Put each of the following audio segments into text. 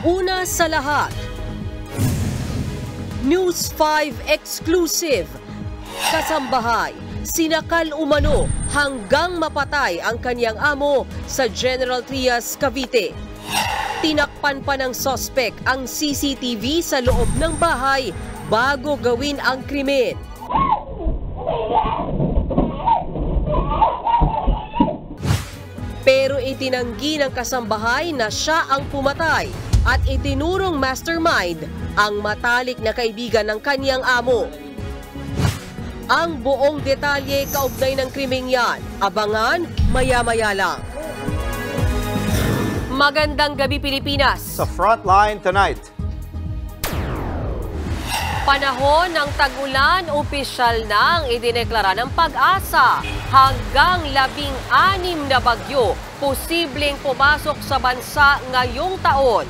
Una sa lahat, News 5 exclusive. Kasambahay, sinakal umano hanggang mapatay ang kanyang amo sa General Trias, Cavite. Tinakpan pa ng sospek ang CCTV sa loob ng bahay bago gawin ang krimen. Pero itinanggi ng kasambahay na siya ang pumatay at itinurong mastermind ang matalik na kaibigan ng kanyang amo. Ang buong detalye kaugnay ng krimeng yan, abangan maya-maya lang. Magandang gabi, Pilipinas! Sa Frontline tonight. Panahon ng tag-ulan, opisyal nang idineklara ng Pag-asa. Hanggang 16 na bagyo, posibleng pumasok sa bansa ngayong taon.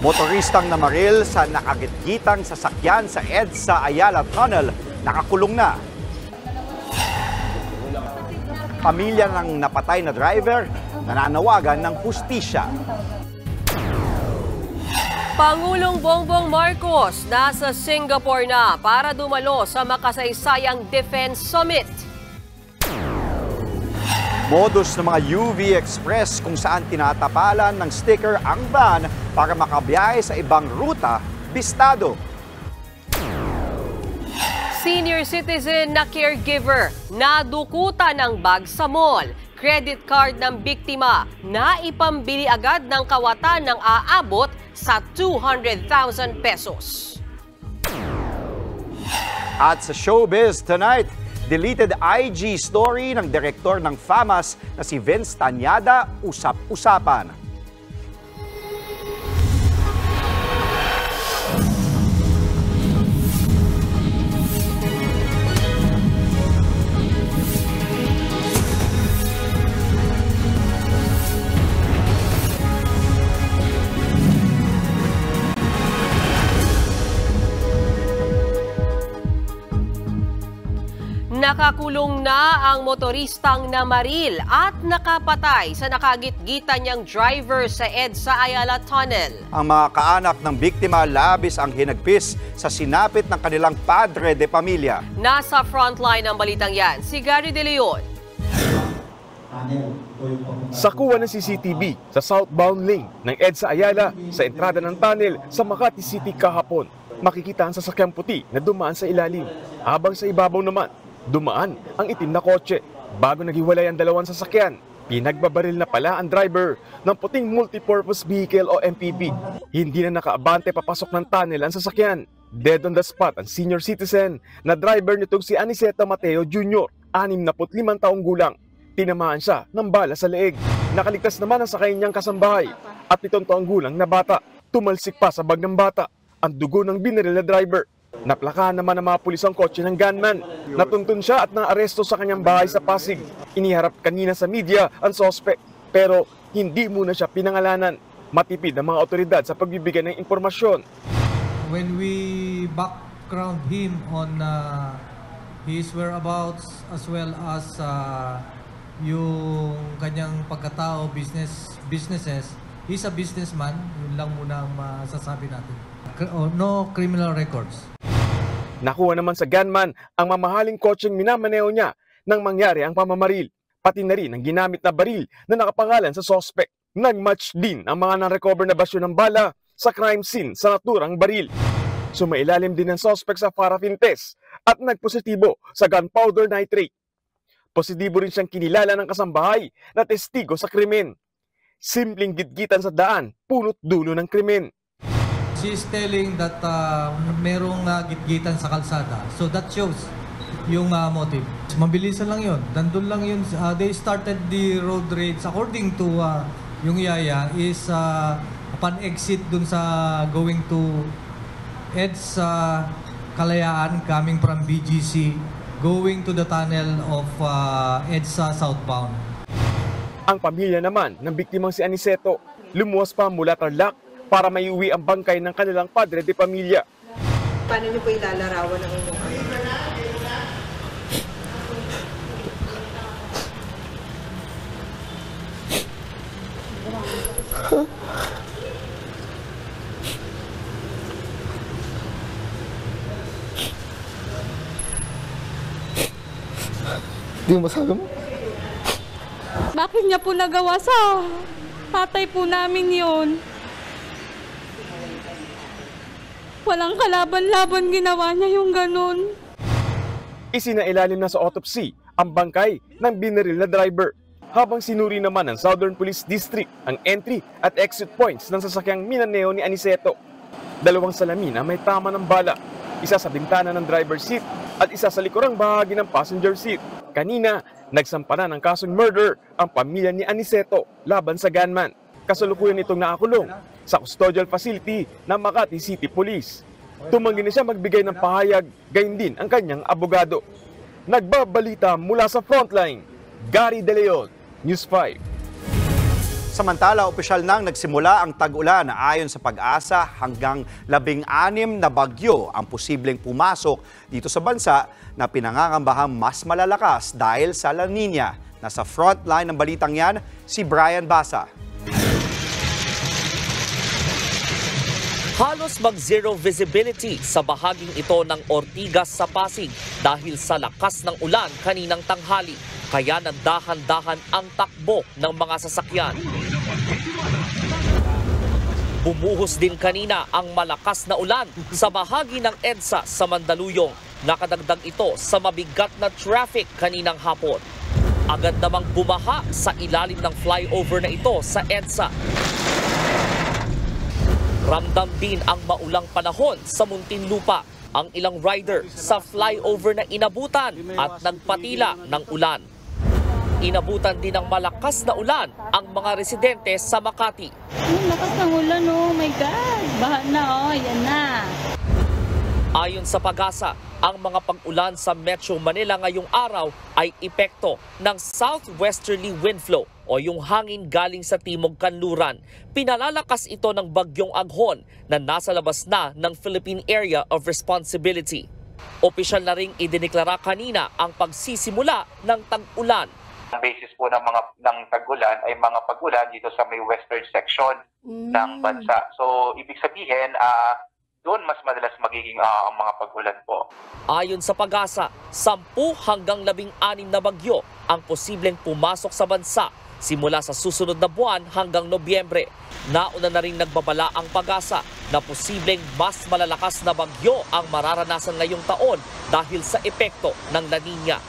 Motoristang namaril sa nakagitgitang sasakyan sa EDSA Ayala Tunnel, nakakulong na. Pamilya ng napatay na driver, nananawagan ng hustisya. Pangulong Bongbong Marcos nasa Singapore na para dumalo sa makasaysayang Defense Summit. Modus ng mga UV Express kung saan tinatapalan ng sticker ang van para makabiyahe sa ibang ruta, bistado. Senior citizen na caregiver, nadukutan ng bag sa mall. Credit card ng biktima, naipambili agad ng kawatan ng aabot sa 200,000 pesos. At sa showbiz tonight, deleted IG story ng direktor ng FAMAS na si Vince Tañada, usap-usapan. Nakakulong na ang motoristang namaril at nakapatay sa nakagitgitan niyang driver sa EDSA Ayala Tunnel. Ang mga kaanak ng biktima labis ang hinagpis sa sinapit ng kanilang padre de pamilya. Nasa frontline ng balitang yan, si Gary De Leon. Sa kuha ng CCTV sa southbound lane ng EDSA Ayala sa entrada ng tunnel sa Makati City kahapon, makikita ang sasakyang puti na dumaan sa ilalim, habang sa ibabaw naman dumaan ang itim na kotse. Bago naghiwalay ang dalawang sasakyan, pinagbabaril na pala ang driver ng puting multipurpose vehicle o MPV. Hindi na nakaabante papasok ng tunnel ang sasakyan. Dead on the spot ang senior citizen na driver nitong si Aniceto Mateo Jr., 65 taong gulang. Tinamaan siya ng bala sa leeg. Nakaligtas naman ang sakay niyang kasambahay at 7 taong gulang na bata. Tumalsik pa sa bag ng bata ang dugo ng binaril na driver. Naplakahan naman ng mga pulis ang kotse ng gunman. Natuntun siya at naaresto sa kanyang bahay sa Pasig. Iniharap kanina sa media ang suspect, pero hindi muna siya pinangalanan. Matipid ang mga otoridad sa pagbibigay ng impormasyon. When we background him on his whereabouts as well as yung kanyang pagkatao, businesses, he's a businessman. Yun lang muna ang masasabi natin. No criminal records. Nakuha naman sa gunman ang mamahaling kotseng minamaneo niya nang mangyari ang pamamaril. Pati na rin ang ginamit na baril na nakapangalan sa suspect. Nag-match din ang mga na-recover na basyo ng bala sa crime scene sa naturang baril. Sumailalim din ang suspect sa paraffin test at nagpositibo sa gunpowder nitrate. Positibo rin siyang kinilala ng kasambahay na testigo sa krimen. Simpleng gitgitan sa daan, punot dulo ng krimen. She's telling that merong gitgitan sa kalsada. So that shows yung motive. Mabilisan lang yun. Nandun lang yun. They started the road rage according to yung yaya is upon exit dun sa going to EDSA Kalayaan coming from BGC going to the tunnel of EDSA southbound. Ang pamilya naman ng biktimang si Aniceto lumuwas pa mula Tarlac para maiuwi ang bangkay ng kanilang padre de pamilya. Paano niyo po ilalarawan ang inyong Hindi mo masabi mo? Bakit niya po nagawa sa tatay po namin yun? Walang kalaban-laban ginawa niya yung ganun. Isinailalim na sa autopsy ang bangkay ng binaril na driver, habang sinuri naman ng Southern Police District ang entry at exit points ng sasakyang minaneo ni Aniceto. 2 salamin na may tama ng bala, isa sa bintana ng driver's seat at isa sa likurang bahagi ng passenger seat. Kanina, nagsampa na ng kasong murder ang pamilya ni Aniceto laban sa gunman. Kasalukuyan itong nakakulong sa custodial facility ng Makati City Police. Tumanggi na siya magbigay ng pahayag, gayon din ang kanyang abogado. Nagbabalita mula sa frontline, Gary De Leon, News 5. Samantala, opisyal nang nagsimula ang tag-ulan na ayon sa Pag-asa hanggang 16 na bagyo ang posibleng pumasok dito sa bansa na pinangangambahang mas malalakas dahil sa La Nina. Nasa frontline ng balitang yan, si Brian Basa. Halos mag-zero visibility sa bahaging ito ng Ortigas sa Pasig dahil sa lakas ng ulan kaninang tanghali. Kaya nagdahan-dahan ang takbo ng mga sasakyan. Bumuhos din kanina ang malakas na ulan sa bahagi ng EDSA sa Mandaluyong. Nakadagdag ito sa mabigat na traffic kaninang hapon. Agad namang bumaha sa ilalim ng flyover na ito sa EDSA. Ramdam din ang maulang panahon sa Muntinlupa. Ang ilang rider sa flyover na inabutan at nagpatila ng ulan. Inabutan din ng malakas na ulan ang mga residente sa Makati. Ang lakas ng ulan, oh my God. Baha na, oh, yan na. Ayon sa Pag-asa, ang mga pag-ulan sa Metro Manila ngayong araw ay epekto ng southwesterly wind flow o yung hangin galing sa timog kanluran. Pinalalakas ito ng bagyong Aghon na nasa labas na ng Philippine Area of Responsibility. Opisyal na ring idineklara kanina ang pagsisimula ng tag-ulan. Ang basis po ng tag-ulan ay mga pag-ulan dito sa may western section ng bansa. So, ibig sabihin, doon mas madalas magiging ang mga pag-ulan po. Ayon sa Pag-asa, 10 hanggang 16 na bagyo ang posibleng pumasok sa bansa simula sa susunod na buwan hanggang Nobyembre. Nauna na rin nagbabala ang Pag-asa na posibleng mas malalakas na bagyo ang mararanasan ngayong taon dahil sa epekto ng La Nina.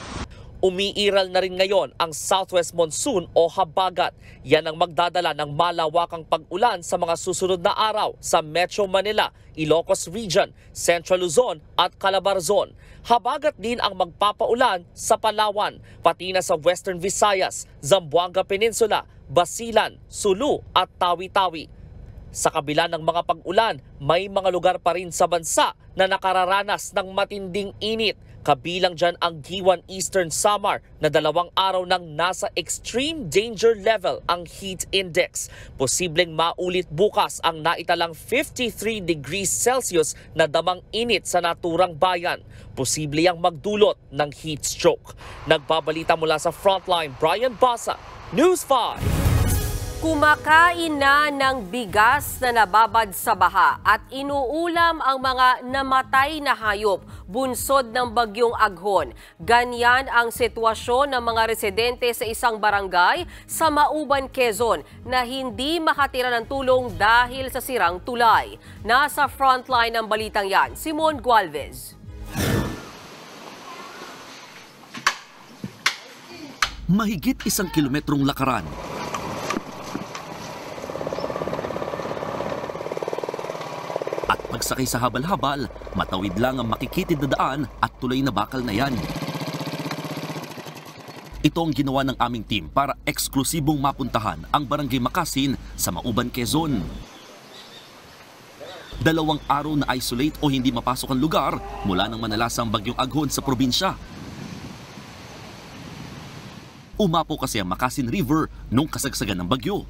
Umiiral na rin ngayon ang southwest monsoon o habagat. Yan ang magdadala ng malawakang pag-ulan sa mga susunod na araw sa Metro Manila, Ilocos Region, Central Luzon at Calabarzon. Habagat din ang magpapaulan sa Palawan, pati na sa Western Visayas, Zamboanga Peninsula, Basilan, Sulu at Tawi-Tawi. Sa kabila ng mga pag-ulan, may mga lugar pa rin sa bansa na nakararanas ng matinding init. Kabilang dyan ang Giwan Eastern Samar na 2 araw nang nasa extreme danger level ang heat index. Posibleng maulit bukas ang naitalang 53 degrees Celsius na damang init sa naturang bayan. Posible ang magdulot ng heat stroke. Nagbabalita mula sa Frontline, Brian Basa, News 5. Kumakain na ng bigas na nababad sa baha at inuulam ang mga namatay na hayop bunsod ng bagyong Aghon. Ganyan ang sitwasyon ng mga residente sa isang barangay sa Mauban, Quezon na hindi makatira ng tulong dahil sa sirang tulay. Nasa frontline ng balitang yan, Simon Gualvez. Mahigit 1 kilometrong lakaran. At pagsakay sa habal-habal, matawid lang ang makikitid na daan at tulay na bakal na yan. Ito ang ginawa ng aming team para eksklusibong mapuntahan ang Barangay Makasin sa Mauban, Quezon. 2 araw na isolate o hindi mapasok ang lugar mula nang manalasang bagyong Aghon sa probinsya. Umapo kasi ang Makasin River nung kasagsagan ng bagyo.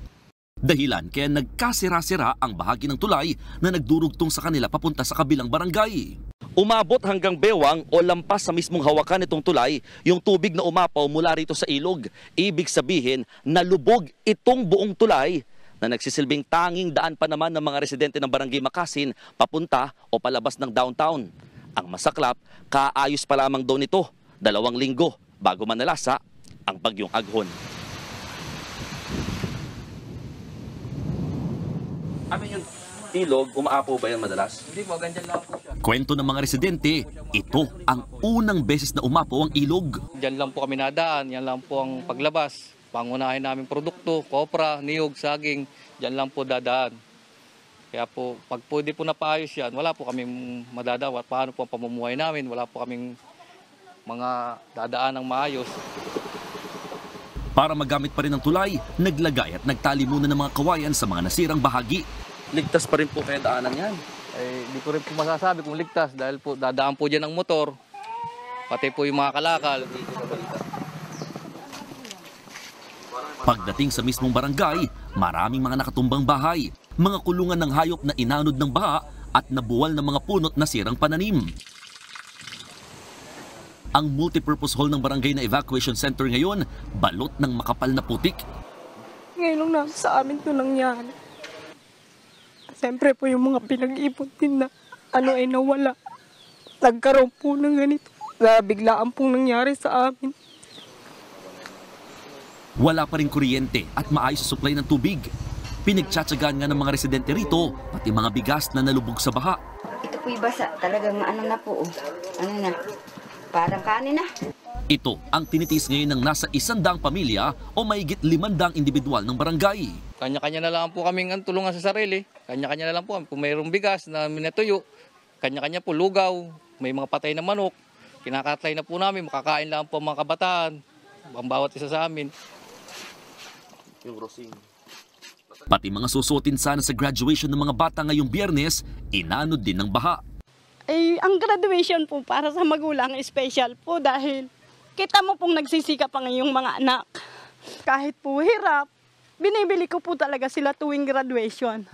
Dahilan kaya nagkasira-sira ang bahagi ng tulay na nagdurugtong sa kanila papunta sa kabilang barangay. Umabot hanggang bewang o lampas sa mismong hawakan nitong tulay yung tubig na umapaw mula rito sa ilog. Ibig sabihin, nalubog itong buong tulay na nagsisilbing tanging daan pa naman ng mga residente ng Barangay Makasin papunta o palabas ng downtown. Ang masaklap, kaayos pa lamang daw nito 2 linggo bago manalasa ang bagyong Aghon. Ano yung ilog, umaapo ba yan madalas? Hindi po, ganyan lang po siya. Kwento ng mga residente, ito ang unang beses na umapo ang ilog. Diyan lang po kami nadaan, yan lang po ang paglabas. Pangunahin namin produkto, kopra, niyog, saging, diyan lang po dadaan. Kaya po, pag pwede po napaayos yan, wala po kaming madadaan. Paano po ang pamumuhay namin, wala po kaming mga dadaan ng maayos. Para magamit pa rin ang tulay, naglagay at nagtali muna ng mga kawayan sa mga nasirang bahagi. Ligtas pa rin po kaya daanan yan? Di ko rin po masasabi kung ligtas dahil po dadaan po dyan ang motor, pati po yung mga kalakal. Pagdating sa mismong barangay, maraming mga nakatumbang bahay, mga kulungan ng hayop na inanod ng baha at nabuwal ng mga punot na sirang pananim. Ang multipurpose hall ng barangay na evacuation center ngayon, balot ng makapal na putik. Ngayon lang sa amin ito nangyari. Siyempre po yung mga pinag-ipon din na ay nawala. Nagkaroon po ng ganito. Biglaan pong nangyari sa amin. Wala pa rin kuryente at maayos sa supply ng tubig. Pinagtsatsagaan nga ng mga residente rito, pati mga bigas na nalubog sa baha. Ito po'y basa. Talagang na po. Parang kanin na. Ito ang tinitiis ngayon ng nasa 100 pamilya o mahigit 500 individual ng barangay. Kanya-kanya na lang po kaming tulungan sa sarili. Kanya-kanya na lang po. Kung mayroong bigas na minatuyo, kanya-kanya po lugaw, may mga patay na manok. Kinakatlay na po namin, makakain lang po ang mga kabataan. Ang bawat isa sa amin. Pati mga susuotin sana sa graduation ng mga bata ngayong Biyernes, inanod din ng baha. Ang graduation po para sa magulang special po dahil kita mo pong nagsisikap ang iyong mga anak. Kahit po hirap, binibili ko po talaga sila tuwing graduation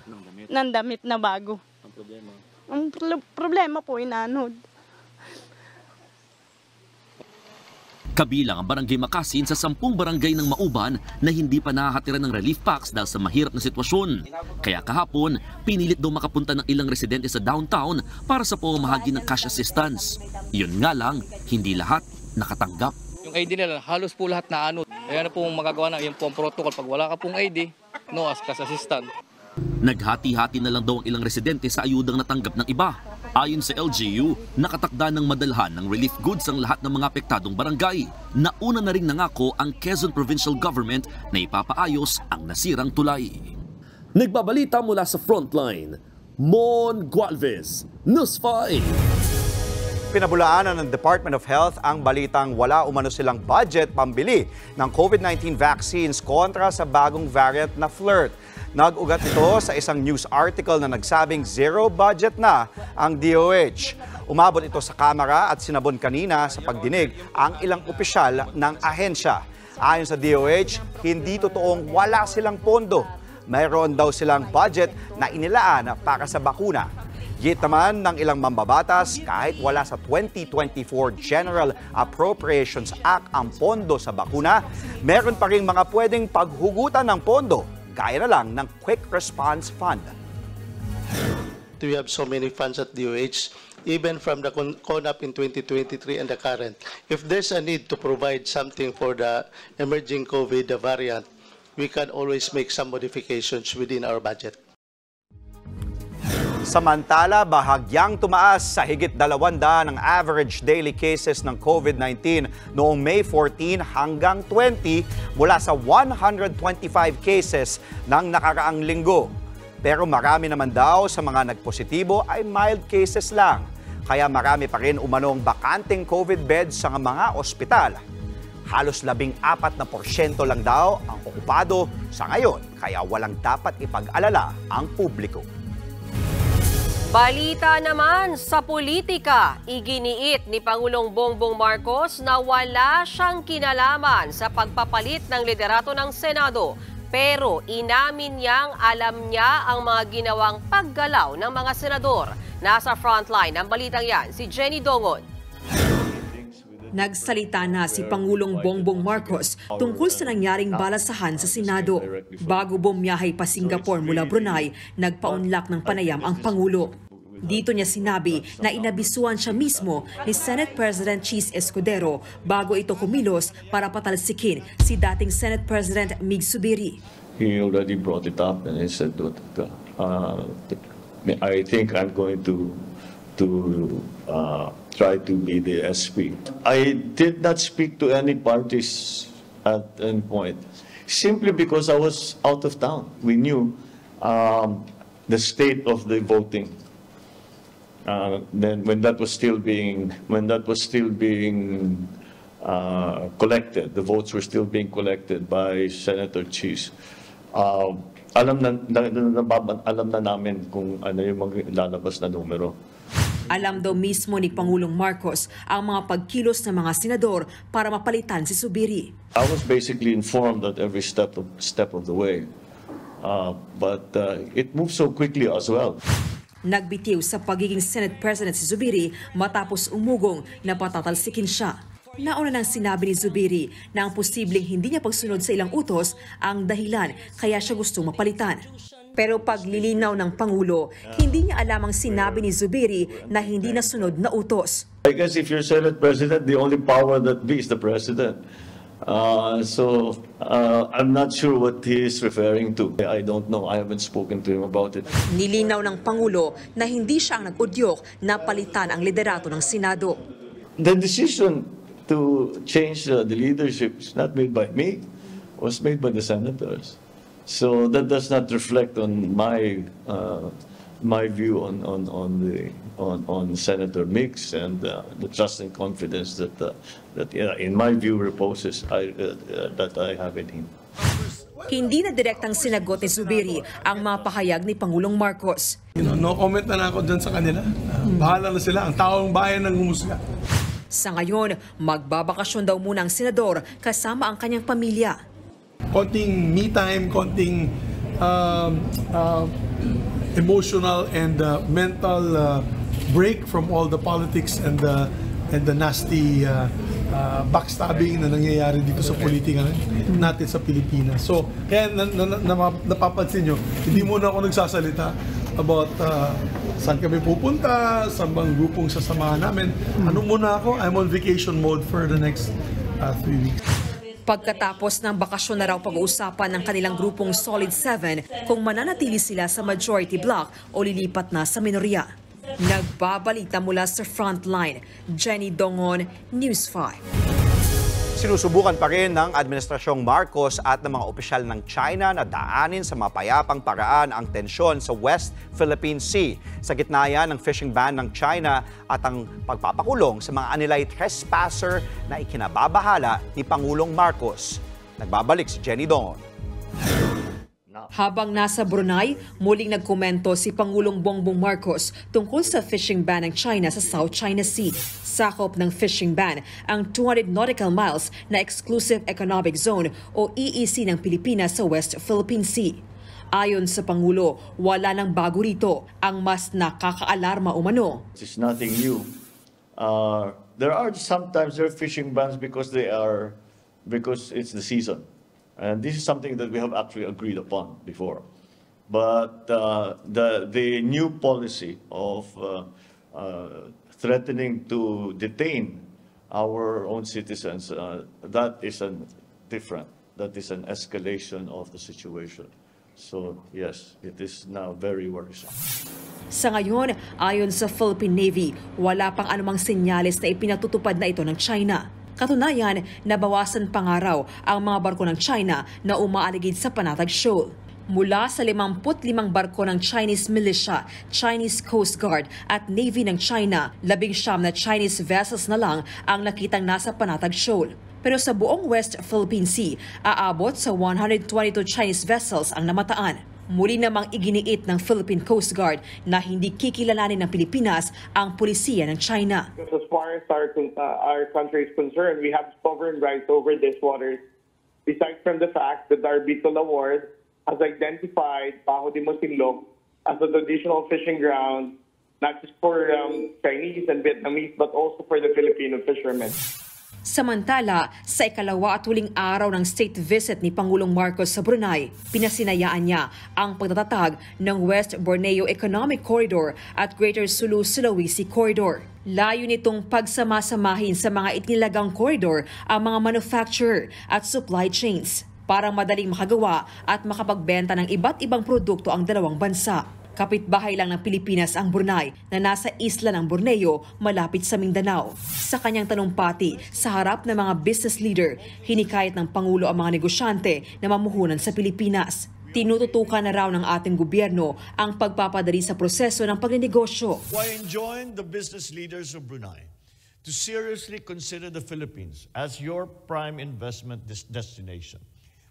ng damit na bago. Ang problema po inanod. Kabilang ang Barangay Makasin sa 10 barangay ng Mauban na hindi pa nahahatiran ng relief packs dahil sa mahirap na sitwasyon. Kaya kahapon, pinilit daw makapunta ng ilang residente sa downtown para sa pamamahagi ng cash assistance. Yun nga lang, hindi lahat nakatanggap. Yung ID nila, halos po lahat na anod. Kaya na pong magagawa na yung pong protocol. Pag wala ka pong ID, no as cash assistant. Naghati-hati na lang daw ang ilang residente sa ayudang natanggap ng iba. Ayon sa LGU, nakatakda ng madalhan ng relief goods ang lahat ng mga apektadong barangay. Nauna na ring nangako ang Quezon Provincial Government na ipapaayos ang nasirang tulay. Nagbabalita mula sa Frontline, Mon Gualvez, News 5. Pinabulaanan ng Department of Health ang balitang wala umano silang budget pambili ng COVID-19 vaccines kontra sa bagong variant na Flirt. Nag-ugat ito sa isang news article na nagsabing zero budget na ang DOH. Umabot ito sa Kamara at sinabon kanina sa pagdinig ang ilang opisyal ng ahensya. Ayon sa DOH, hindi totoong wala silang pondo. Mayroon daw silang budget na inilaan para sa bakuna. Git naman ng ilang mambabatas, kahit wala sa 2024 General Appropriations Act ang pondo sa bakuna, meron pa rin mga pwedeng paghugutan ng pondo, gaya na lang ng Quick Response Fund. We have so many funds at DOH, even from the CONAP in 2023 and the current. If there's a need to provide something for the emerging COVID variant, we can always make some modifications within our budget. Samantala, bahagyang tumaas sa higit 200 ang average daily cases ng COVID-19 noong May 14 hanggang 20 mula sa 125 cases ng nakaraang linggo. Pero marami naman daw sa mga nagpositibo ay mild cases lang. Kaya marami pa rin umanong bakanteng COVID beds sa mga ospital. Halos 14% lang daw ang okupado sa ngayon, kaya walang dapat ipag-alala ang publiko. Balita naman sa politika, iginiit ni Pangulong Bongbong Marcos na wala siyang kinalaman sa pagpapalit ng liderato ng Senado. Pero inamin niyang alam niya ang mga ginawang paggalaw ng mga senador. Nasa frontline ng balitang yan, si Jenny Dongon. Nagsalita na si Pangulong Bongbong Marcos tungkol sa nangyaring balasahan sa Senado. Bago bumiyahe pa Singapore mula Brunei, nagpaunlak ng panayam ang Pangulo. Dito niya sinabi na inabisuan siya mismo ni Senate President Cheese Escudero bago ito kumilos para patalsikin si dating Senate President Mig Zubiri. He already brought it up and he said that I think I'm going to try to be the SP. I did not speak to any parties at any point, simply because I was out of town. We knew the state of the voting. Then when that was still being collected, the votes were still being collected by Senator Cheese. Alam na namin kung ano yung lalabas na numero. Alam daw mismo ni Pangulong Marcos ang mga pagkilos ng mga senador para mapalitan si Zubiri. I was basically informed at every step of the way, but it moved so quickly as well. Nagbitiw sa pagiging Senate President si Zubiri matapos umugong na patatalsikin siya. Nauna nang sinabi ni Zubiri na ang posibleng hindi niya pagsunod sa ilang utos ang dahilan kaya siya gustong mapalitan. Pero paglilinaw ng Pangulo, hindi niya alam ang sinabi ni Zubiri na hindi nasunod na utos. I guess if you're Senate President, the only power that be is the President. I'm not sure what he is referring to. I don't know. I haven't spoken to him about it. Nilinaw ng Pangulo na hindi siya ang nag-udyok na palitan ang liderato ng Senado. The decision to change the leadership is not made by me. It was made by the senators. So that does not reflect on my view on Senator Mix and the trust and confidence that in my view reposes that I have in him. Hindi na direktang sinagot ni Zubiri ang mga pahayag ni Pangulong Marcos. No comment na ako dyan sa kanila. Bahala na sila. Ang taong bayan ang humusga. Sa ngayon, magbabakasyon daw muna ang senador kasama ang kanyang pamilya. Konting me time, konting emotional and mental break from all the politics and the nasty backstabbing na nangyayari dito sa politika natin sa Pilipinas. So, kaya napapansin nyo, hindi muna ako nagsasalita about saan kami pupunta, saan bang grupong sasamahan namin. Ano muna ako? I'm on vacation mode for the next 3 weeks. Pagkatapos ng bakasyon na raw pag-uusapan ng kanilang grupong Solid 7 kung mananatili sila sa majority block o lilipat na sa minorya. Nagbabalita mula sa Frontline, Jenny Dongon, News 5. Sinusubukan pa rin ng Administrasyong Marcos at ng mga opisyal ng China na daanin sa mapayapang paraan ang tensyon sa West Philippine Sea. Sa gitna yan ng fishing ban ng China at ang pagpapakulong sa mga anilay trespasser na ikinababahala ni Pangulong Marcos. Nagbabalik si Jenny Dongon. Habang nasa Brunei, muling nagkomento si Pangulong Bongbong Marcos tungkol sa fishing ban ng China sa South China Sea. Sakop ng fishing ban ang 200 nautical miles na Exclusive Economic Zone o EEZ ng Pilipinas sa West Philippine Sea. Ayon sa Pangulo, wala nang bago rito ang mas nakakaalarma umano. It's nothing new. There are sometimes fishing bans because it's the season. And this is something that we have actually agreed upon before. But the new policy of threatening to detain our own citizens, that is different. That is an escalation of the situation. So yes, it is now very worrisome. Sa ngayon, ayon sa Philippine Navy, wala pang anumang senyales na ipinatutupad na ito ng China. Katunayan, nabawasan pa nga raw ang mga barko ng China na umaaligid sa Panatag Shoal. Mula sa 55 barko ng Chinese militia, Chinese Coast Guard at Navy ng China, 19 na Chinese vessels na lang ang nakitang nasa Panatag Shoal. Pero sa buong West Philippine Sea, aabot sa 122 Chinese vessels ang namataan. Muli namang iginiit ng Philippine Coast Guard na hindi kikilalanin ng Pilipinas ang pulisiya ng China. As far as our country is concerned, we have sovereign rights over these waters. Besides from the fact that the Arbitral Award has identified Bajo de Mosinloc as a traditional fishing ground, not just for Chinese and Vietnamese, but also for the Filipino fishermen. Samantala, sa ikalawa at huling araw ng state visit ni Pangulong Marcos sa Brunei, pinasinayaan niya ang pagtatatag ng West Borneo Economic Corridor at Greater Sulu-Sulawesi Corridor. Layo nitong pagsamasamahin sa mga itnilagang corridor ang mga manufacturer at supply chains para madaling makagawa at makapagbenta ng iba't ibang produkto ang dalawang bansa. Kapitbahay lang ng Pilipinas ang Brunei na nasa isla ng Borneo malapit sa Mindanao. Sa kanyang talumpati sa harap ng mga business leader, hinikayat ng Pangulo ang mga negosyante na mamuhunan sa Pilipinas. Tinututukan na raw ng ating gobyerno ang pagpapadali sa proseso ng pagnenegosyo. I enjoin the business leaders of Brunei to seriously consider the Philippines as your prime investment destination.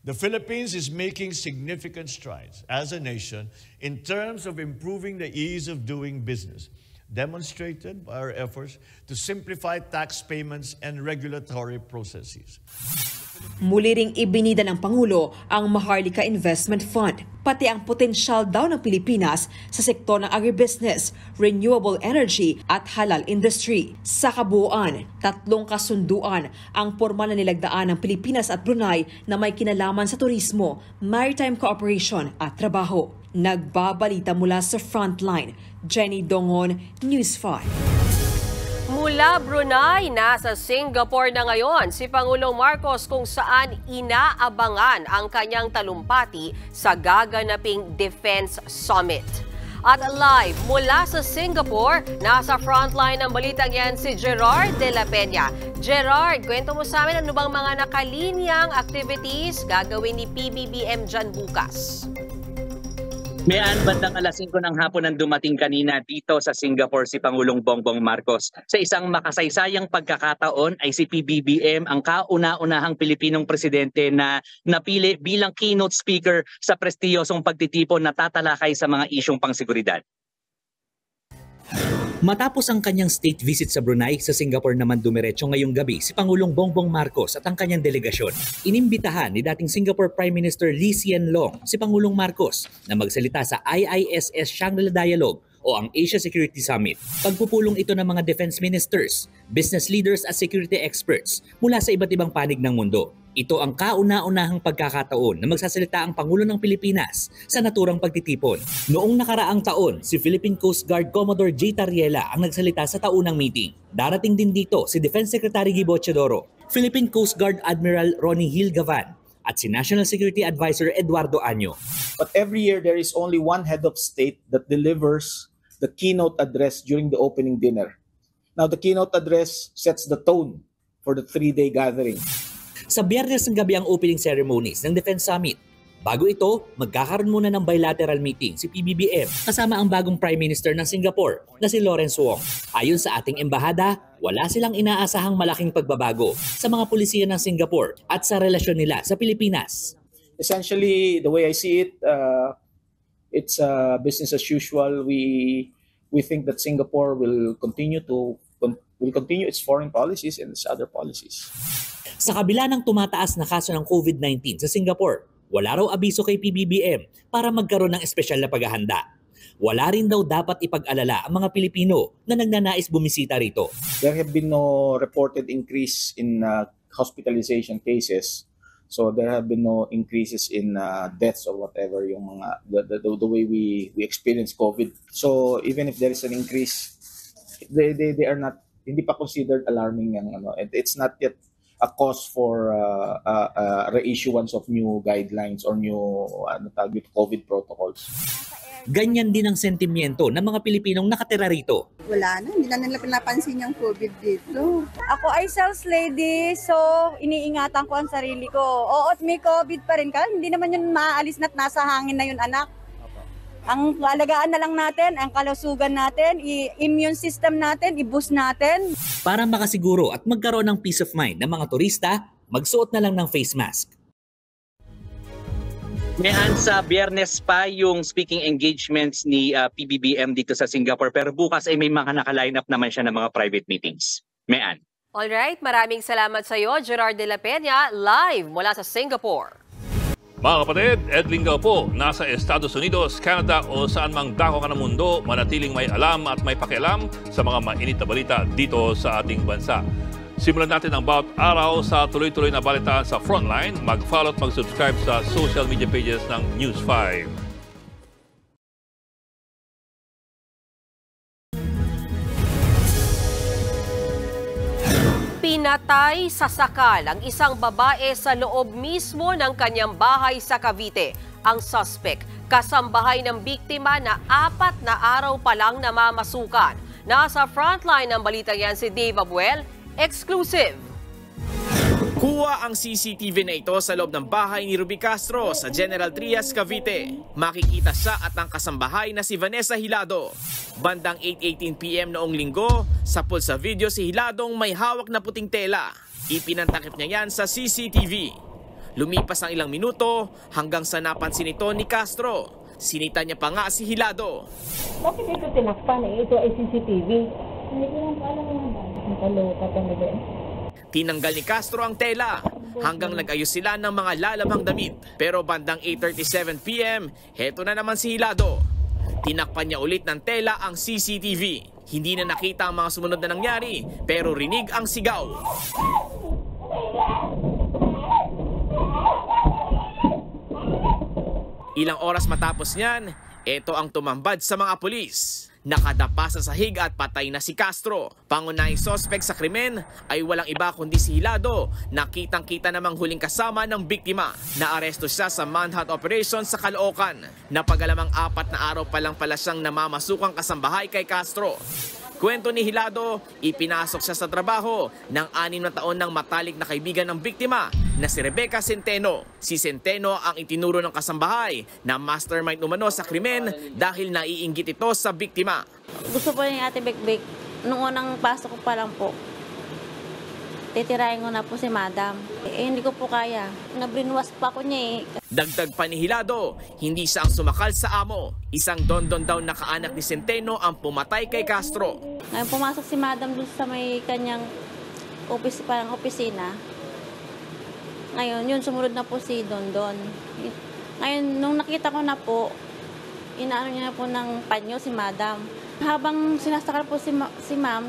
The Philippines is making significant strides as a nation in terms of improving the ease of doing business, demonstrated by our efforts to simplify tax payments and regulatory processes. Muli ring ibinida ng Pangulo ang Maharlika Investment Fund, pati ang potensyal daw ng Pilipinas sa sektor ng agribusiness, renewable energy at halal industry. Sa kabuuan, 3 kasunduan ang formal na nilagdaan ng Pilipinas at Brunei na may kinalaman sa turismo, maritime cooperation at trabaho. Nagbabalita mula sa Frontline, Jenny Dongon, News 5. Mula Brunei, nasa Singapore na ngayon si Pangulong Marcos kung saan inaabangan ang kanyang talumpati sa gaganaping Defense Summit. At live mula sa Singapore, nasa frontline ng balitang yan si Gerard de la Peña. Gerard, kwento mo sa amin ano bang mga nakalinyang activities gagawin ni PBBM dyan bukas? Mayan, bandang alas 5 ng hapon ang dumating kanina dito sa Singapore si Pangulong Bongbong Marcos. Sa isang makasaysayang pagkakataon ay si PBBM ang kauna-unahang Pilipinong presidente na napili bilang keynote speaker sa prestiyosong pagtitipon na tatalakay sa mga isyong pangseguridad. Matapos ang kanyang state visit sa Brunei, sa Singapore naman dumiretso ngayong gabi si Pangulong Bongbong Marcos at ang kanyang delegasyon. Inimbitahan ni dating Singapore Prime Minister Lee Hsien Loong si Pangulong Marcos na magsalita sa IISS Shangri-La Dialogue o ang Asia Security Summit. Pagpupulong ito ng mga defense ministers, business leaders at security experts mula sa iba't ibang panig ng mundo. Ito ang kauna-unahang pagkakataon na magsasalita ang Pangulo ng Pilipinas sa naturang pagtitipon. Noong nakaraang taon, si Philippine Coast Guard Commodore J. Tariela ang nagsalita sa taunang meeting. Darating din dito si Defense Secretary Guy Bochedoro, Philippine Coast Guard Admiral Ronnie Hill Gavan, at si National Security Advisor Eduardo Año. But every year there is only one head of state that delivers the keynote address during the opening dinner. Now the keynote address sets the tone for the 3-day gathering. Sa Biyernes ng gabi ang opening ceremonies ng Defense Summit. Bago ito, magkakaroon muna ng bilateral meeting si PBBM kasama ang bagong Prime Minister ng Singapore na si Lawrence Wong. Ayon sa ating embahada, wala silang inaasahang malaking pagbabago sa mga pulisiya ng Singapore at sa relasyon nila sa Pilipinas. Essentially, the way I see it, it's business as usual. We think that Singapore will continue its foreign policies and its other policies. Sa kabila ng tumataas na kaso ng COVID-19 sa Singapore, wala raw abiso kay PBBM para magkaroon ng espesyal na paghahanda. Wala rin daw dapat ipag-alala ang mga Pilipino na nagnanais bumisita rito. There have been no reported increase in hospitalization cases. So there have been no increases in deaths or whatever yung mga the way we experience COVID. So even if there is an increase, they are not, hindi pa considered alarming yung ano. It's not yet a cause for reissuance of new guidelines or new COVID protocols. Ganyan din ang sentimiento ng mga Pilipinong nakatira rito. Wala na, hindi na nila pinapansin yung COVID dito. Ako ay sales lady, so iniingatan ko ang sarili ko. Oo, may COVID pa rin ka, hindi naman yun maaalis na't nasa hangin na yun, anak. Ang alagaan na lang natin, ang kalusugan natin, immune system natin, i-boost natin. Para makasiguro at magkaroon ng peace of mind ng mga turista, magsuot na lang ng face mask. Ngayon sa Biyernes pa yung speaking engagements ni PBBM dito sa Singapore, pero bukas ay may mga naka-line up naman siya ng mga private meetings. Mayan. Alright, maraming salamat sa iyo, Gerard de la Peña, live mula sa Singapore. Mga kapatid, Ed Lingao po, nasa Estados Unidos, Canada o saan mang dako ka ng mundo, manatiling may alam at may pakialam sa mga mainit na balita dito sa ating bansa. Simulan natin ang bawat araw sa tuloy-tuloy na balitaan sa Frontline. Mag-follow at mag-subscribe sa social media pages ng News 5. Pinatay sa sakal ang isang babae sa loob mismo ng kanyang bahay sa Cavite. Ang suspect, kasambahay ng biktima na 4 na araw pa lang namamasukan. Nasa frontline ng balita yan si Dave Abuel, exclusive. Kuha ang CCTV na ito sa loob ng bahay ni Ruby Castro sa General Trias, Cavite. Makikita siya at ang kasambahay na si Vanessa Hilado. Bandang 8:18 PM noong linggo, sa pulsa video si Hiladong may hawak na puting tela. Ipinantakip niya yan sa CCTV. Lumipas ang ilang minuto hanggang sa napansin ito ni Castro. Sinita niya pa nga si Hilado. Bakit ito tinakpan Ito ay CCTV. Hindi ko lang alam ang kaloka talaga. Tinanggal ni Castro ang tela hanggang nag-ayos sila ng mga lalamang damit. Pero bandang 8:37 PM, heto na naman si Hilado. Tinakpan niya ulit ng tela ang CCTV. Hindi na nakita ang mga sumunod na nangyari, pero rinig ang sigaw. Ilang oras matapos niyan, ito ang tumambad sa mga pulis. Nakadapa sa sahig at patay na si Castro. Pangunahing sospek sa krimen ay walang iba kundi si Hilado. Nakitang-kita namang huling kasama ng biktima. Naaresto siya sa manhunt operation sa Caloocan. Napagalamang 4 na araw pa lang pala siyang namamasukang kasambahay kay Castro. Kwento ni Hilado, ipinasok siya sa trabaho ng 6 na taon ng matalik na kaibigan ng biktima na si Rebecca Centeno. Si Centeno ang itinuro ng kasambahay na mastermind umano sa krimen dahil naiinggit ito sa biktima. Gusto po ni Ate Bekbek, nung unang pasok ko pa lang po, titirahin ko na po si Madam. Hindi ko po kaya. Nabrinwas pa ko niya Dagdag pa ni Hilado, hindi siya ang sumakal sa amo. Isang dondon daw na kaanak ni Centeno ang pumatay kay Castro. Ngayon pumasok si Madam doon sa may kanyang parang opisina. Ngayon, yun, sumunod na po si Dondon. Ngayon, nung nakita ko na po, inaano niya na po ng panyo si Madam. Habang sinasakal po si Ma'am,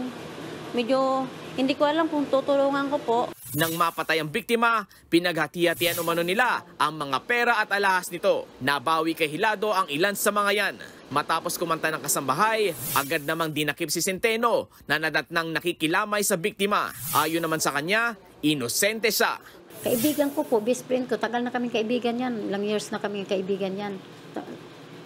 medyo hindi ko alam kung tutulungan ko po. Nang mapatay ang biktima, pinaghati-hatian umano nila ang mga pera at alahas nito. Nabawi kay Hilado ang ilan sa mga yan. Matapos kumanta ng kasambahay, agad namang dinakip si Centeno na nadatnang nakikilamay sa biktima. Ayon naman sa kanya, inosente siya. Kaibigan ko po, best friend ko. Tagal na kaming kaibigan yan. Ilang years na kaming kaibigan yan.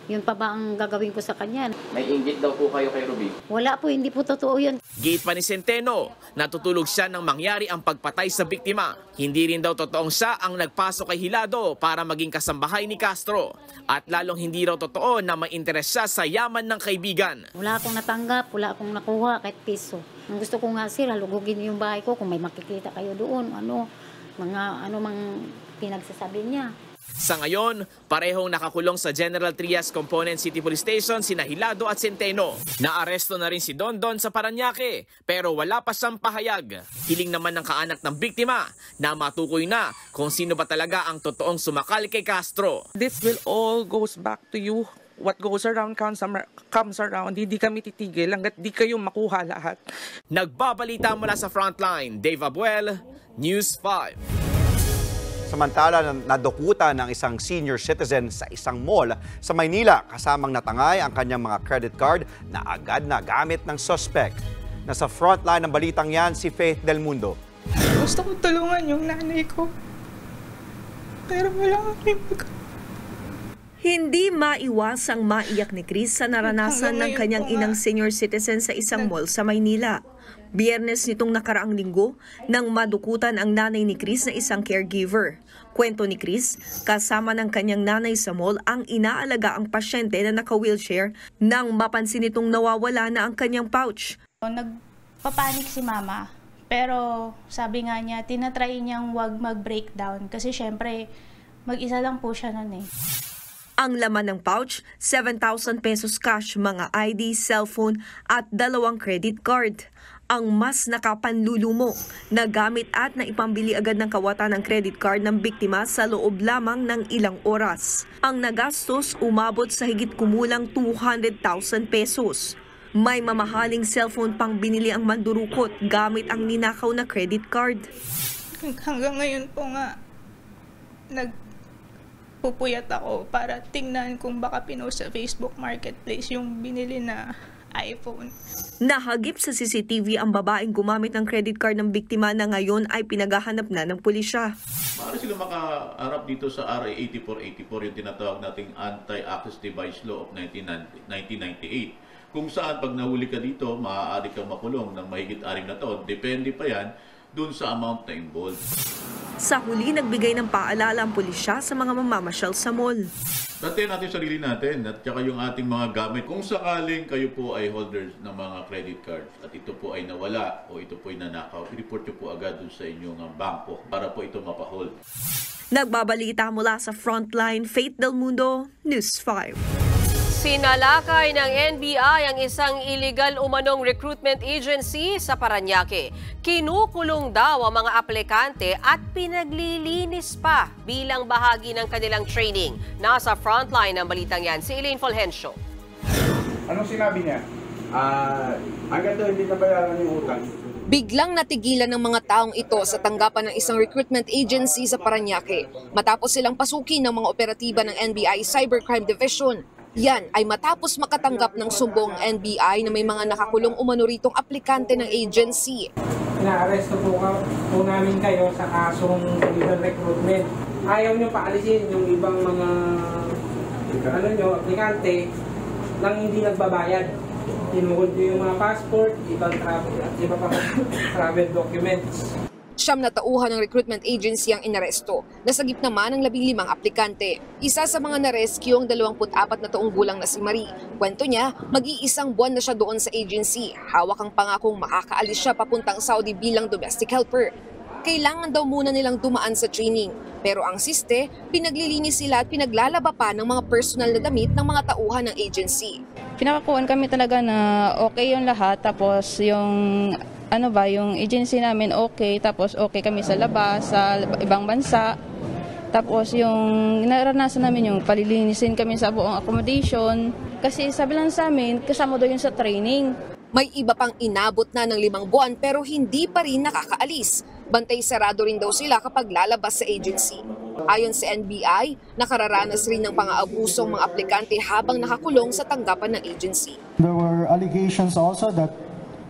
Yun pa ba ang gagawin ko sa kanya? May inggit daw po kayo kay Ruby? Wala po, hindi po totoo yun. Gate pa ni Centeno, natutulog siya nang mangyari ang pagpatay sa biktima. Hindi rin daw totoong siya ang nagpasok kay Hilado para maging kasambahay ni Castro. At lalong hindi raw totoo na may interes siya sa yaman ng kaibigan. Wala akong natanggap, wala akong nakuha kahit piso. Ang gusto ko nga sila, lugugin yung bahay ko kung may makikita kayo doon. Ano mang pinagsasabi niya. Sa ngayon, parehong nakakulong sa General Trias Component City Police Station sina Hilado at Centeno. Naaresto na rin si Dondon sa Parañaque pero wala pa siyang pahayag. Hiling naman ng kaanak ng biktima na matukoy na kung sino ba talaga ang totoong sumakal kay Castro. This will all goes back to you. What goes around comes around. Hindi kami titigil hanggat di kayo makuha lahat. Nagbabalita mula sa Frontline, Dave Abuel, News 5. Samantala, nadukutan ng isang senior citizen sa isang mall sa Maynila kasamang natangay ang kanyang mga credit card na agad na gamit ng suspect. Nasa frontline ng balitang yan si Faith Del Mundo. Gusto ko tulungan yung nanay ko. Pero wala kaming Hindi maiwasang maiyak ni Chris sa naranasan ng kanyang inang senior citizen sa isang mall sa Maynila. Biyernes nitong nakaraang linggo nang madukutan ang nanay ni Chris na isang caregiver. Kwento ni Chris, kasama ng kanyang nanay sa mall ang inaalaga ang pasyente na naka-wheelchair nang mapansin nitong nawawala na ang kanyang pouch. Nagpapanik si mama, pero sabi nga niya, tinatry niyang wag mag-breakdown kasi syempre mag-isa lang po siya nun eh. Ang laman ng pouch, 7,000 pesos cash, mga ID, cellphone at 2 credit card. Ang mas nakapanlulumo na gamit at naipambili agad ng kawatan ng credit card ng biktima sa loob lamang ng ilang oras. Ang nagastos umabot sa higit kumulang 200,000 pesos. May mamahaling cellphone pang binili ang mandurukot gamit ang ninakaw na credit card. Hanggang ngayon po nga, nagpupuyat ako para tingnan kung baka pinost sa Facebook Marketplace yung binili na iPhone. Nahagip sa CCTV ang babaeng gumamit ng credit card ng biktima na ngayon ay pinaghahanap na ng pulisya. Maaari sila makaharap dito sa RA 8484, yung tinatawag nating Anti-Access Device Law of 1998. Kung saan pag nahuli ka dito, maaari kang makulong ng mahigit 6 na taon. Depende pa yan dun sa amount na involved. Sa huli, nagbigay ng paalala ang pulisya sa mga mamamasyal sa mall. Tantayin natin yung sarili natin at saka yung ating mga gamit. Kung sakaling kayo po ay holders ng mga credit cards at ito po ay nawala o ito po ay nanakaw, i-report nyo po agad dun sa inyong bangko para po ito mapahold. Nagbabalita mula sa Frontline, Faith Del Mundo, News 5. Sinalakay ng NBI ang isang illegal umanong recruitment agency sa Parañaque. Kinukulong daw ang mga aplikante at pinaglilinis pa bilang bahagi ng kanilang training. Nasa frontline ng balitang yan, si Elaine Fulgencio. Anong sinabi niya? Hanggang doon hindi nabayaran yung utang. Biglang natigilan ng mga taong ito sa tanggapan ng isang recruitment agency sa Parañaque matapos silang pasukin ng mga operatiba ng NBI Cybercrime Division. Yan ay matapos makatanggap ng sumbong NBI na may mga nakakulong umano ritong aplikante ng agency. Inaaresto po namin kayo sa kasong illegal recruitment. Ayaw nyo paalisin yung ibang mga aplikante nang hindi nagbabayad. Tinuhod nyo yung mga passport, ibang travel documents. 9 na tauhan ng recruitment agency ang inaresto. Nasagip naman ang 15 aplikante. Isa sa mga na-rescue ang 24 na taong gulang na si Marie. Kwento niya, mag-iisang buwan na siya doon sa agency. Hawak ang pangakong makakaalis siya papuntang Saudi bilang domestic helper. Kailangan daw muna nilang dumaan sa training. Pero ang siste, pinaglilinis sila at pinaglalaba pa ng mga personal na damit ng mga tauhan ng agency. Pinakakuan kami talaga na okay yung lahat, tapos yung yung agency namin okay, tapos okay kami sa labas, sa ibang bansa. Tapos yung naranasan namin yung palilinisin kami sa buong accommodation. Kasi sabi lang sa amin, kasama daw yun sa training. May iba pang inabot na ng 5 buwan pero hindi pa rin nakakaalis. Bantay sarado rin daw sila kapag lalabas sa agency. Ayon sa NBI, nakararanas rin ng pang-aabusong mga aplikante habang nakakulong sa tanggapan ng agency. There were allegations also that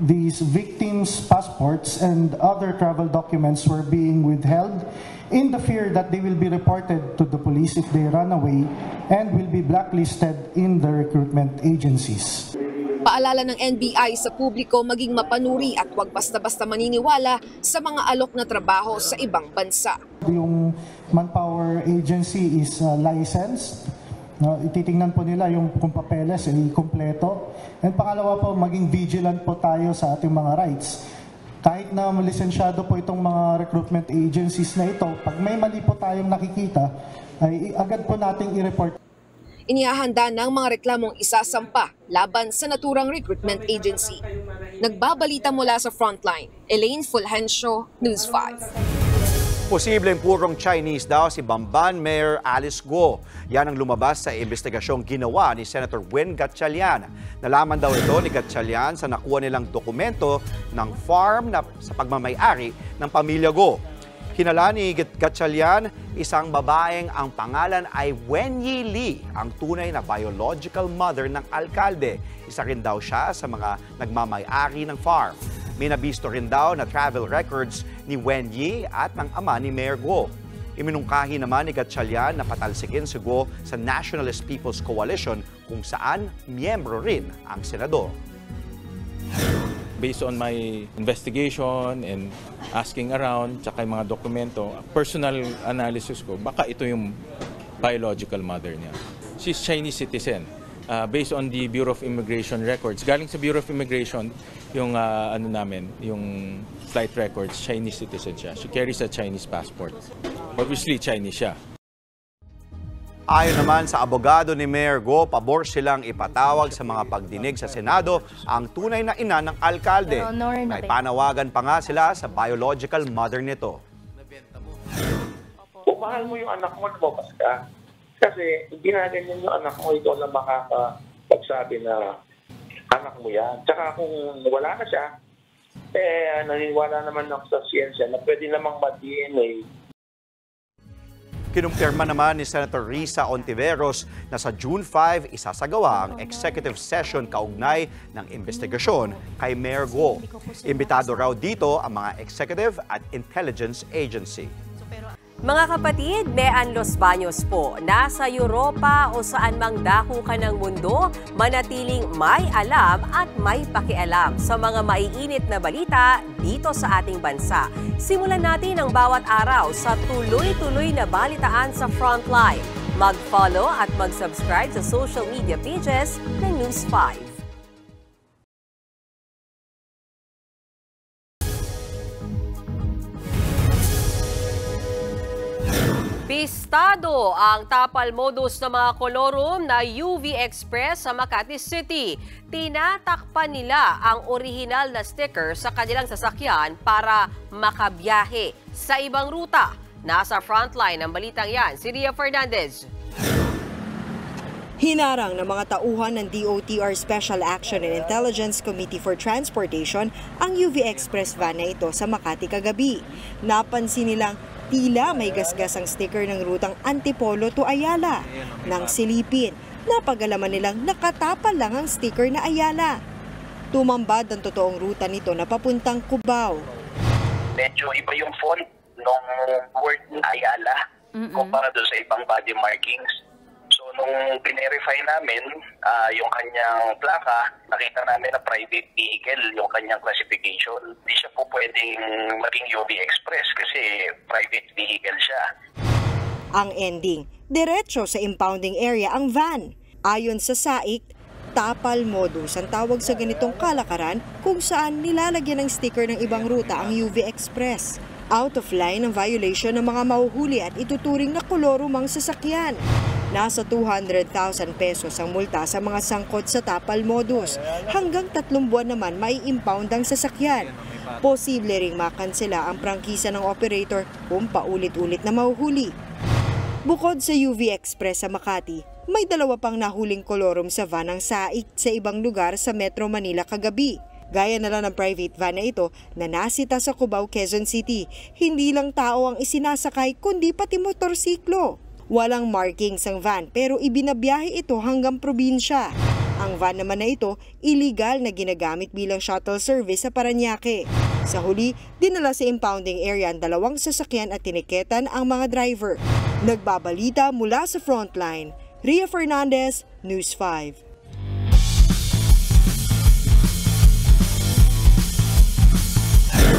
these victims' passports and other travel documents were being withheld in the fear that they will be reported to the police if they run away and will be blacklisted in the recruitment agencies. Paalala ng NBI sa publiko maging mapanuri at huwag basta-basta maniniwala sa mga alok na trabaho sa ibang bansa. Yung manpower agency is licensed. Ititingnan po nila yung kung papeles ay kompleto. And pangalawa po, maging vigilant po tayo sa ating mga rights. Kahit na lisensyado po itong mga recruitment agencies na ito, pag may mali po tayong nakikita, ay agad po nating i-report. Inihahanda ng mga reklamong isasampa laban sa naturang recruitment agency. Nagbabalita mula sa Frontline, Elaine Fulgencio, News 5. Posibleng purong Chinese daw si Bamban Mayor Alice Guo. Yan ang lumabas sa investigasyong ginawa ni Senator Win Gatchalian. Nalaman daw ito ni Gatchalian sa nakuha nilang dokumento ng farm na sa pagmamay-ari ng pamilya Guo. Hinala ni Gatchalian, isang babaeng ang pangalan ay Wenyi Lee, ang tunay na biological mother ng alkalde. Isa rin daw siya sa mga nagmamay-ari ng farm. May nabisto rin daw na travel records ni Wenyi at ng ama ni Mayor Guo. Iminungkahi naman ni Gatchalian na patalsikin si Guo sa Nationalist People's Coalition kung saan miyembro rin ang senador. Based on my investigation and asking around, tsaka yung mga dokumento, personal analysis ko, baka ito yung biological mother niya. She's Chinese citizen. Based on the Bureau of Immigration records. Galing sa Bureau of Immigration, yung yung flight records, Chinese citizen siya. She carries a Chinese passport. Obviously, Chinese siya. Ayon naman sa abogado ni Mayor Guo, pabor silang ipatawag sa mga pagdinig sa Senado ang tunay na ina ng alkalde. May panawagan pa nga sila sa biological mother nito. Kung mahal mo yung anak mo, lumabas ka. Kasi hindi na ganyan yung anak mo, ikaw na makakapagsabi na anak mo yan. Tsaka kung wala na siya, naniniwala naman ako sa siyensya na pwede namang ma-DNA. Kinumpirma naman ni Senator Risa Ontiveros na sa June 5 isasagawa ang executive session kaugnay ng investigasyon kay Mayor Guo. Imbitado raw dito ang mga executive at intelligence agency. Mga kapatid, Mean Los Baños po, nasa Europa o saan mang dako ka ng mundo, manatiling may alam at may pakialam sa mga maiinit na balita dito sa ating bansa. Simulan natin ang bawat araw sa tuloy-tuloy na balitaan sa Frontline. Mag-follow at mag-subscribe sa social media pages ng News 5. Pistado ang tapal modus ng mga kolorum na UV Express sa Makati City. Tinatakpan nila ang orihinal na sticker sa kanilang sasakyan para makabiyahe sa ibang ruta. Nasa frontline ng balitang yan, si Ria Fernandez. Hinarang ng mga tauhan ng DOTR Special Action and Intelligence Committee for Transportation ang UV Express van na ito sa Makati kagabi. Napansin nilang tila may gasgas ang sticker ng rutang Antipolo to Ayala. Nang silipin, napagalaman nilang nakatapal lang ang sticker na Ayala. Tumambad ang totoong ruta nito na papuntang Cubao. Medyo iba yung font ng word na Ayala kumpara doon sa ibang body markings. So nung pinirify namin yung kanyang plaka, nakita namin na private vehicle yung kanyang classification. Hindi siya po pwedeng maging UV Express kasi private vehicle siya. Ang ending, diretso sa impounding area ang van. Ayon sa SAIC, tapal modus ang tawag sa ganitong kalakaran kung saan nilalagyan ng sticker ng ibang ruta ang UV Express. Out of line ang violation ng mga mahuhuli at ituturing na kolorumang sasakyan. Nasa 200,000 pesos ang multa sa mga sangkot sa tapal modus. Hanggang 3 buwan naman mai-impound ang sasakyan. Posible ring makansela ang prangkisa ng operator kung paulit-ulit na mahuhuli. Bukod sa UV Express sa Makati, may 2 pang nahuling kolorum sa van ng SAIC sa ibang lugar sa Metro Manila kagabi. Gaya na lang ng private van na ito na nasita sa Cubao, Quezon City. Hindi lang tao ang isinasakay kundi pati motorsiklo. Walang markings ang van pero ibinabiyahe ito hanggang probinsya. Ang van naman na ito, illegal na ginagamit bilang shuttle service sa Parañaque. Sa huli, dinala sa impounding area ang 2 sasakyan at tiniketan ang mga driver. Nagbabalita mula sa Frontline, Ria Fernandez, News 5.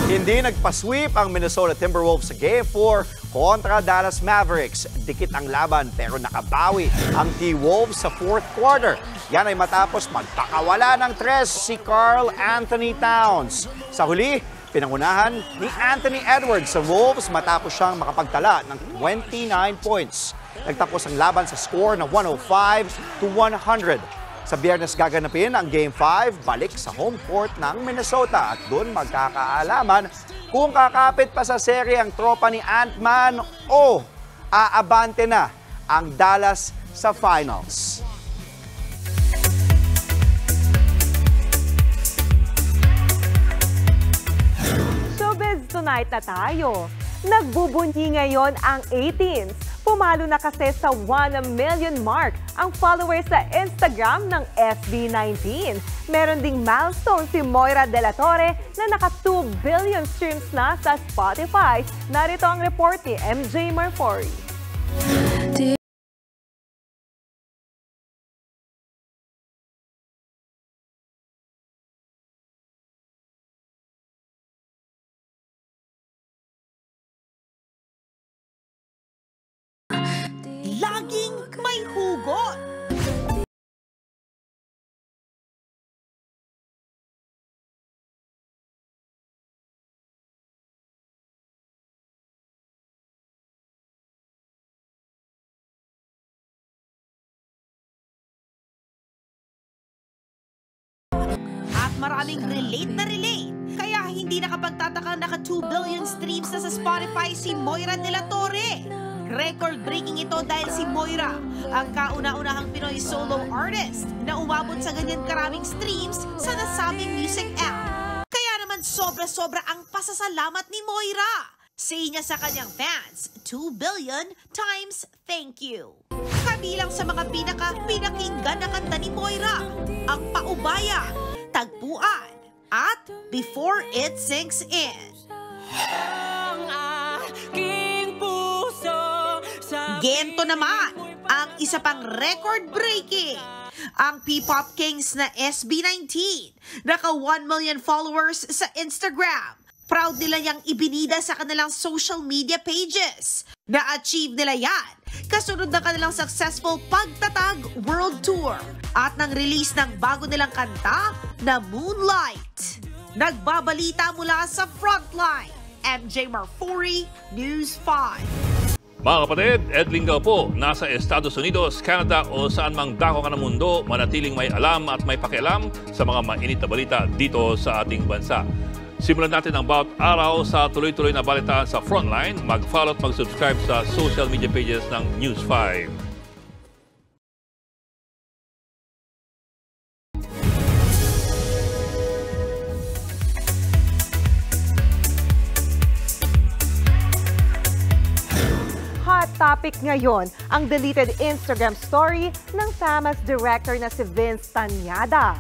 Hindi nagpasweep ang Minnesota Timberwolves sa Game 4 kontra Dallas Mavericks. Dikit ang laban pero nakabawi ang T-Wolves sa 4th quarter. Yan ay matapos magpakawala ng 3 si Karl Anthony Towns. Sa huli, pinangunahan ni Anthony Edwards sa Wolves matapos siyang makapagtala ng 29 points. Nagtapos ang laban sa score na 105-100. Sa Biyernes gaganapin ang Game 5, balik sa home court ng Minnesota at doon magkakaalaman kung kakapit pa sa serye ang tropa ni Ant-Man o aabante na ang Dallas sa finals. Showbiz tonight na tayo. Nagbubunyi ngayon ang 18s. Pumalo na kasi sa 1 million mark ang followers sa Instagram ng SB19. Meron ding milestone si Moira De La Torre na naka 2 billion streams na sa Spotify. Narito ang report ni MJ Marfori. Laging may hugot! At maraming relate na relate. Kaya hindi nakapagtataka naka 2 billion streams na sa Spotify si Moira De La Torre. Record-breaking ito dahil si Moira, ang kauna-unahang Pinoy solo artist na umabot sa ganyan karaming streams sa nasabing music app. Kaya naman sobra-sobra ang pasasalamat ni Moira. Say niya sa kanyang fans, 2 billion times thank you. Kabilang sa mga pinakinggan na kanta ni Moira, ang Paubaya, Tagpuan, at Before It Sinks In. Gento naman ang isa pang record-breaking. Ang P-Pop Kings na SB19, naka 1 million followers sa Instagram. Proud nila yang ibinida sa kanilang social media pages. Na-achieve nila yan kasunod ng kanilang successful pagtatag world tour at ng release ng bago nilang kanta na Moonlight. Nagbabalita mula sa Frontline, MJ Marfori, News 5. Mga kapatid, Ed Lingaw po, nasa Estados Unidos, Canada o saan mang dako ka ng mundo, manatiling may alam at may pakialam sa mga mainit na balita dito sa ating bansa. Simulan natin ang bawat araw sa tuloy-tuloy na balitaan sa Frontline. Mag-follow at mag-subscribe sa social media pages ng News 5. Hot topic ngayon ang deleted Instagram story ng famous director na si Vince Tañada.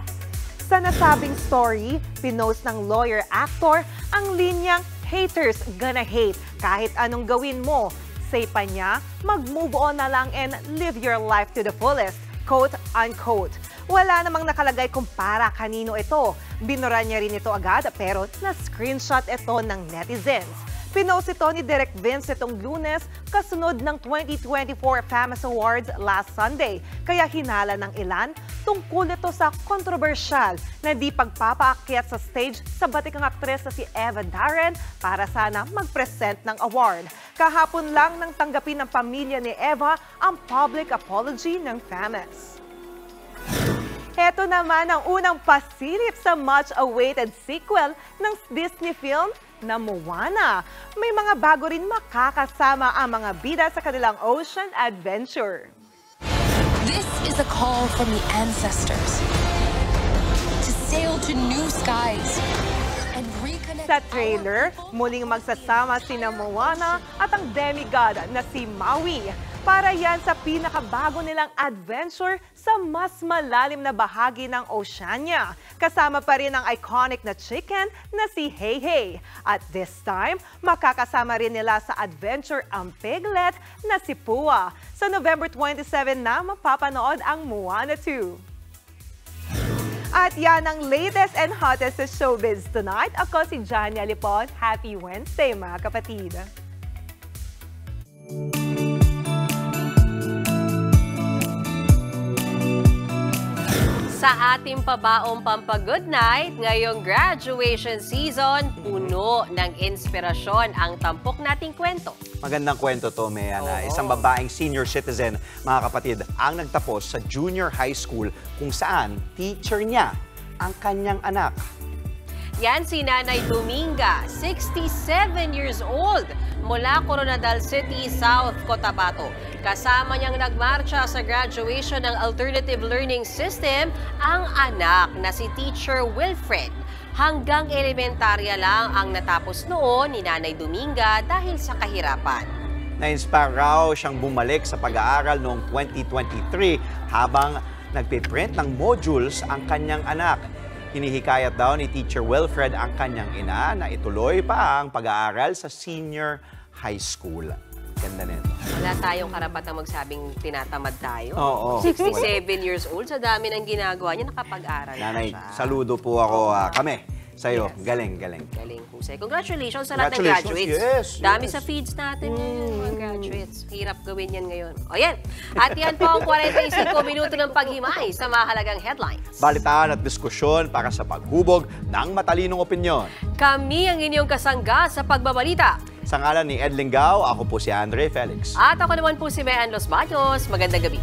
Sa nasabing story, pinost ng lawyer-actor ang linyang haters gonna hate kahit anong gawin mo. Say pa niya, mag-move on na lang and live your life to the fullest, quote-unquote. Wala namang nakalagay kung para kanino ito. Binura niya rin ito agad pero na-screenshot ito ng netizens. Pinost ito ni Direk Vince itong Lunes kasunod ng 2024 Famous Awards last Sunday. Kaya hinala ng ilan tungkol ito sa kontrobersyal na di pagpapaakyat sa stage sa batikang aktres na si Eva Darren para sana mag-present ng award. Kahapon lang nang tanggapin ng pamilya ni Eva ang public apology ng Famous. Ito naman ang unang pasilip sa much-awaited sequel ng Disney film na Moana. May mga bago rin makakasama ang mga bida sa kanilang ocean adventure. This is a call from the ancestors to sail to new skies and reconnect. Sa trailer, muling magsasama sina Moana at ang demigod na si Maui. Para yan sa pinakabago nilang adventure sa mas malalim na bahagi ng Oceania. Kasama pa rin ang iconic na chicken na si Hei Hei. At this time, makakasama rin nila sa adventure ang piglet na si Pua. Sa November 27 na mapapanood ang Moana 2. At yan ang latest and hottest sa showbiz tonight. Ako si Jania Lipon. Happy Wednesday mga kapatid. Sa ating pabaong pampag-good night, ngayong graduation season, puno ng inspirasyon ang tampok nating kwento. Magandang kwento to, Mea, na isang babaeng senior citizen, mga kapatid, ang nagtapos sa junior high school kung saan teacher niya ang kanyang anak. Yan si Nanay Dominga, 67 years old, mula Coronadal City, South Cotabato. Kasama niyang nagmarcha sa graduation ng Alternative Learning System ang anak na si Teacher Wilfred. Hanggang elementarya lang ang natapos noon ni Nanay Dominga dahil sa kahirapan. Na-inspire raw siyang bumalik sa pag-aaral noong 2023 habang nagpiprint ng modules ang kanyang anak. Hinihikayat daw ni Teacher Wilfred ang kanyang ina na ituloy pa ang pag-aaral sa senior high school. Ganda nito. Wala tayong karapatang magsabing tinatamad tayo. Oo. 67 years old, sa dami ng ginagawa niya, nakapag-aral Nanay, na siya. saludo po ako kami sa'yo. Yes. Galing, galing. Galing, Jose. Congratulations sa lahat ng graduates. Yes, dami sa feeds natin mga graduates. Hirap gawin yan ngayon. O yan. At yan po ang 45 minuto ng paghimay sa mahalagang headlines. Balitaan at diskusyon para sa paghubog ng matalinong opinyon. Kami ang inyong kasangga sa pagbabalita. Sa ngalan ni Ed Lingaw, ako po si Andre Felix. At ako naman po si Mean Los Baños. Magandang gabi.